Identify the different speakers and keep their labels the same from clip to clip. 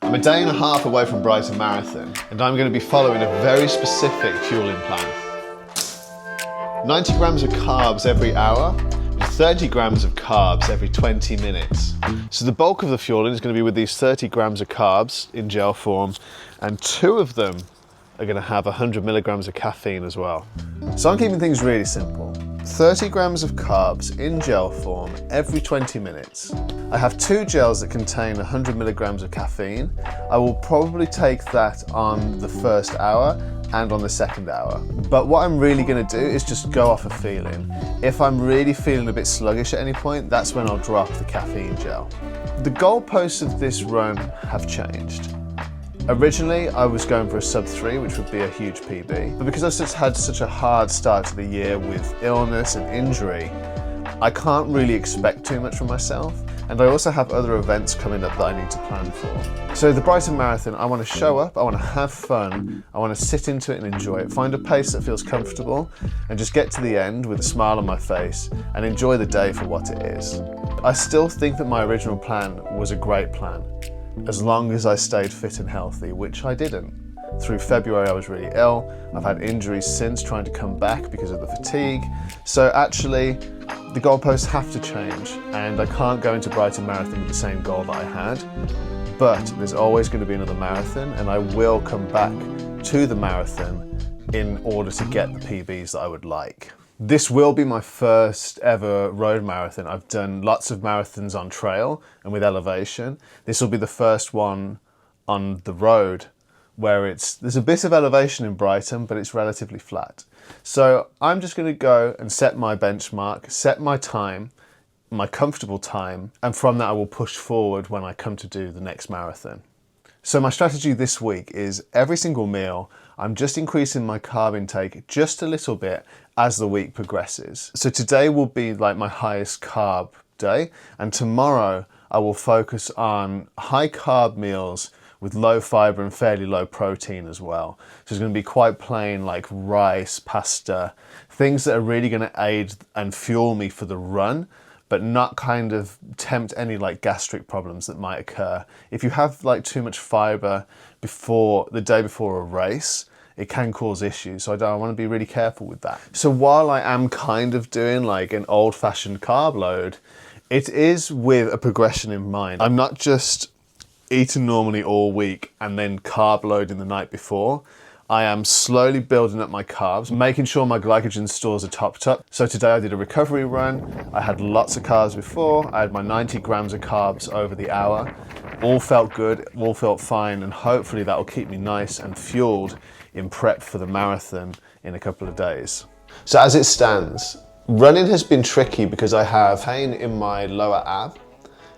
Speaker 1: I'm a day and a half away from Brighton Marathon, and I'm going to be following a very specific fueling plan. 90 grams of carbs every hour, and 30 grams of carbs every 20 minutes. So the bulk of the fueling is going to be with these 30 grams of carbs in gel form, and 2 of them are going to have 100 milligrams of caffeine as well. So I'm keeping things really simple. 30 grams of carbs in gel form every 20 minutes. I have 2 gels that contain 100 milligrams of caffeine. I will probably take that on the first hour and on the second hour. But what I'm really going to do is just go off a feeling. If I'm really feeling a bit sluggish at any point, that's when I'll drop the caffeine gel. The goalposts of this run have changed. Originally, I was going for a sub 3, which would be a huge PB. But because I've had such a hard start to the year with illness and injury, I can't really expect too much from myself. And I also have other events coming up that I need to plan for. So the Brighton Marathon, I want to show up, I want to have fun, I want to sit into it and enjoy it, find a pace that feels comfortable, and just get to the end with a smile on my face and enjoy the day for what it is. I still think that my original plan was a great plan, as long as I stayed fit and healthy, which I didn't. Through February I was really ill. I've had injuries since trying to come back because of the fatigue. So actually, the goalposts have to change, and I can't go into Brighton Marathon with the same goal that I had. But there's always going to be another marathon, and I will come back to the marathon in order to get the PBs that I would like. This will be my first ever road marathon. I've done lots of marathons on trail and with elevation. This will be the first one on the road where there's a bit of elevation in Brighton, but it's relatively flat. So I'm just going to go and set my benchmark, set my time, my comfortable time, and from that I will push forward when I come to do the next marathon. So my strategy this week is every single meal, I'm just increasing my carb intake just a little bit as the week progresses. So today will be like my highest carb day, and tomorrow I will focus on high carb meals with low fiber and fairly low protein as well. So it's going to be quite plain, like rice, pasta, things that are really going to aid and fuel me for the run, but not kind of tempt any like gastric problems that might occur. If you have like too much fiber before the day before a race, it can cause issues. So I want to be really careful with that. So while I am kind of doing like an old-fashioned carb load, it is with a progression in mind. I'm not just eating normally all week and then carb loading the night before. I am slowly building up my carbs, making sure my glycogen stores are topped up. So today I did a recovery run. I had lots of carbs before. I had my 90 grams of carbs over the hour. All felt good, all felt fine, and hopefully that will keep me nice and fueled in prep for the marathon in a couple of days. So as it stands, running has been tricky because I have pain in my lower ab,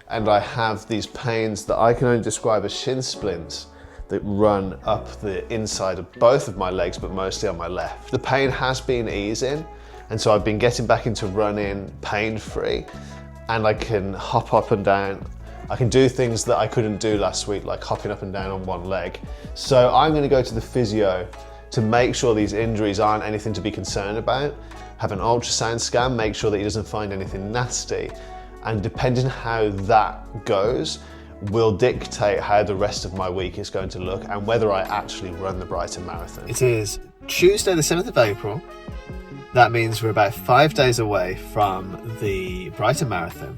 Speaker 1: and I have these pains that I can only describe as shin splints that run up the inside of both of my legs, but mostly on my left. The pain has been easing, and so I've been getting back into running pain-free, and I can hop up and down. I can do things that I couldn't do last week, like hopping up and down on one leg. So I'm gonna go to the physio to make sure these injuries aren't anything to be concerned about, have an ultrasound scan, make sure that he doesn't find anything nasty, and depending how that goes, will dictate how the rest of my week is going to look and whether I actually run the Brighton Marathon.
Speaker 2: It is Tuesday the 7th of April. That means we're about 5 days away from the Brighton Marathon.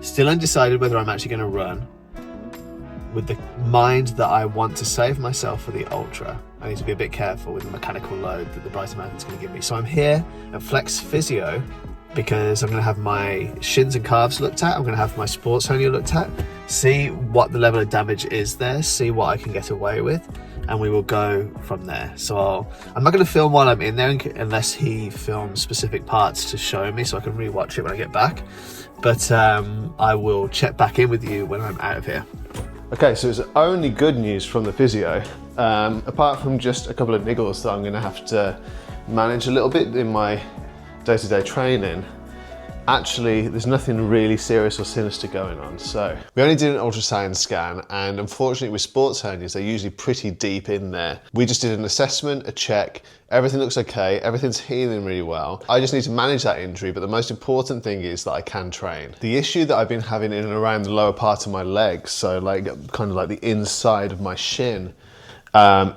Speaker 2: Still undecided whether I'm actually going to run, with the mind that I want to save myself for the ultra. I need to be a bit careful with the mechanical load that the Brighton Marathon is going to give me. So I'm here at Flex Physio because I'm going to have my shins and calves looked at. I'm going to have my sports hernia looked at, see what the level of damage is there, see what I can get away with, and we will go from there. So I'm not going to film while I'm in there unless he films specific parts to show me so I can rewatch it when I get back. But I will check back in with you when I'm out of here.
Speaker 1: Okay, so it's only good news from the physio, apart from just a couple of niggles that I'm going to have to manage a little bit in my day-to-day training. actually there's nothing really serious or sinister going on. So we only did an ultrasound scan, and unfortunately with sports hernias, they're usually pretty deep in there. We just did an assessment, a check, everything looks okay, everything's healing really well. I just need to manage that injury, but the most important thing is that I can train. The issue that I've been having in and around the lower part of my legs, so like kind of like the inside of my shin,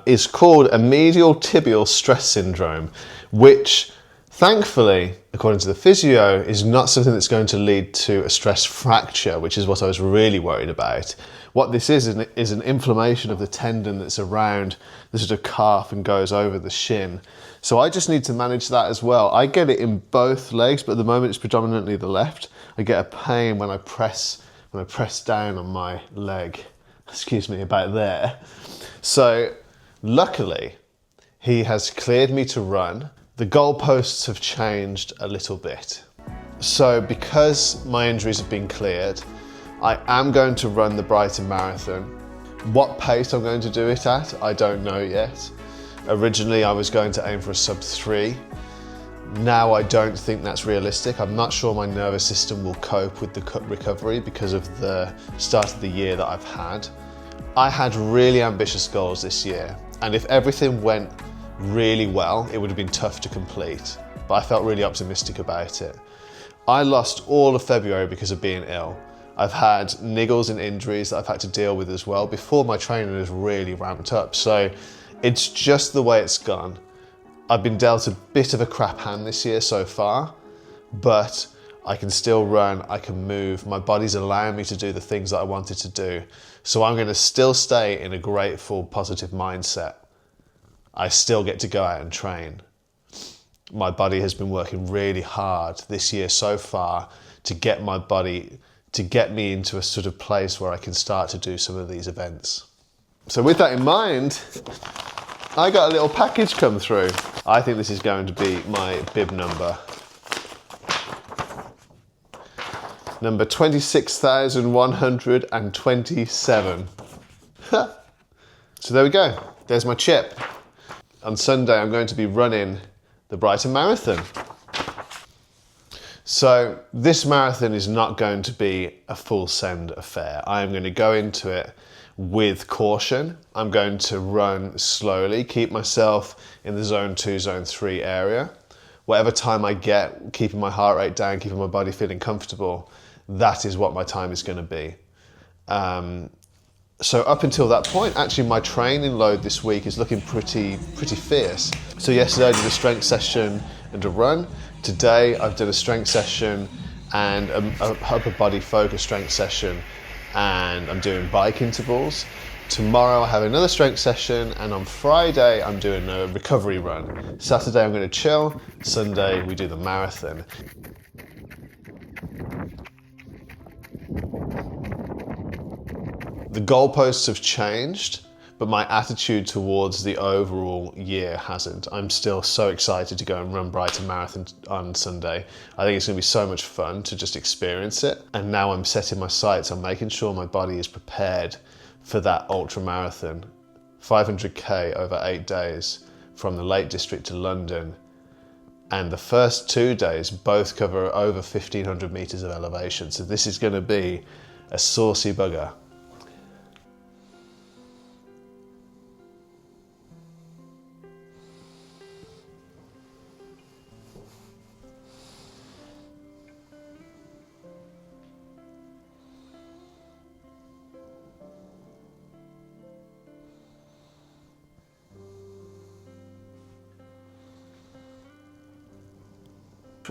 Speaker 1: is called a medial tibial stress syndrome, which thankfully, according to the physio, is not something that's going to lead to a stress fracture, which is what I was really worried about. What this is an inflammation of the tendon that's around the sort of calf and goes over the shin. So I just need to manage that as well. I get it in both legs, but at the moment it's predominantly the left. I get a pain when I press down on my leg. Excuse me, about there. So luckily, he has cleared me to run. The goalposts have changed a little bit. So because my injuries have been cleared, I am going to run the Brighton Marathon. What pace I'm going to do it at, I don't know yet. Originally, I was going to aim for a sub-3. Now I don't think that's realistic. I'm not sure my nervous system will cope with the recovery because of the start of the year that I've had. I had really ambitious goals this year, and if everything went really well, it would have been tough to complete, but I felt really optimistic about it. I lost all of February because of being ill. I've had niggles and injuries that I've had to deal with as well before my training has really ramped up, so it's just the way it's gone. I've been dealt a bit of a crap hand this year so far, but I can still run, I can move, my body's allowing me to do the things that I wanted to do, so I'm going to still stay in a grateful, positive mindset. I still get to go out and train. My body has been working really hard this year so far to get my body, to get me into a sort of place where I can start to do some of these events. So with that in mind, I got a little package come through. I think this is going to be my bib number. Number 26,127. So there we go. There's my chip. On Sunday, I'm going to be running the Brighton Marathon. So this marathon is not going to be a full send affair. I am going to go into it with caution. I'm going to run slowly, keep myself in the zone 2, zone 3 area. Whatever time I get, keeping my heart rate down, keeping my body feeling comfortable, that is what my time is going to be. So up until that point, actually my training load this week is looking pretty fierce. So yesterday I did a strength session and a run. Today I've done a strength session and a upper body focus strength session, and I'm doing bike intervals. Tomorrow I have another strength session, and on Friday I'm doing a recovery run. Saturday I'm going to chill. Sunday we do the marathon. The goalposts have changed, but my attitude towards the overall year hasn't. I'm still so excited to go and run Brighton Marathon on Sunday. I think it's going to be so much fun to just experience it. And now I'm setting my sights on making sure my body is prepared for that ultra marathon. 500k over 8 days from the Lake District to London. And the first 2 days both cover over 1,500 meters of elevation. So this is going to be a saucy bugger.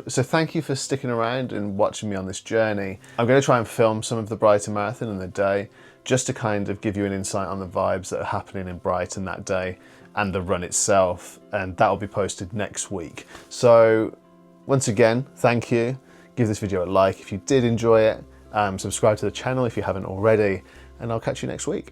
Speaker 1: So thank you for sticking around and watching me on this journey. I'm going to try and film some of the Brighton Marathon in the day, just to kind of give you an insight on the vibes that are happening in Brighton that day and the run itself, and that will be posted next week. So once again, thank you. Give this video a like if you did enjoy it. Subscribe to the channel if you haven't already, and I'll catch you next week.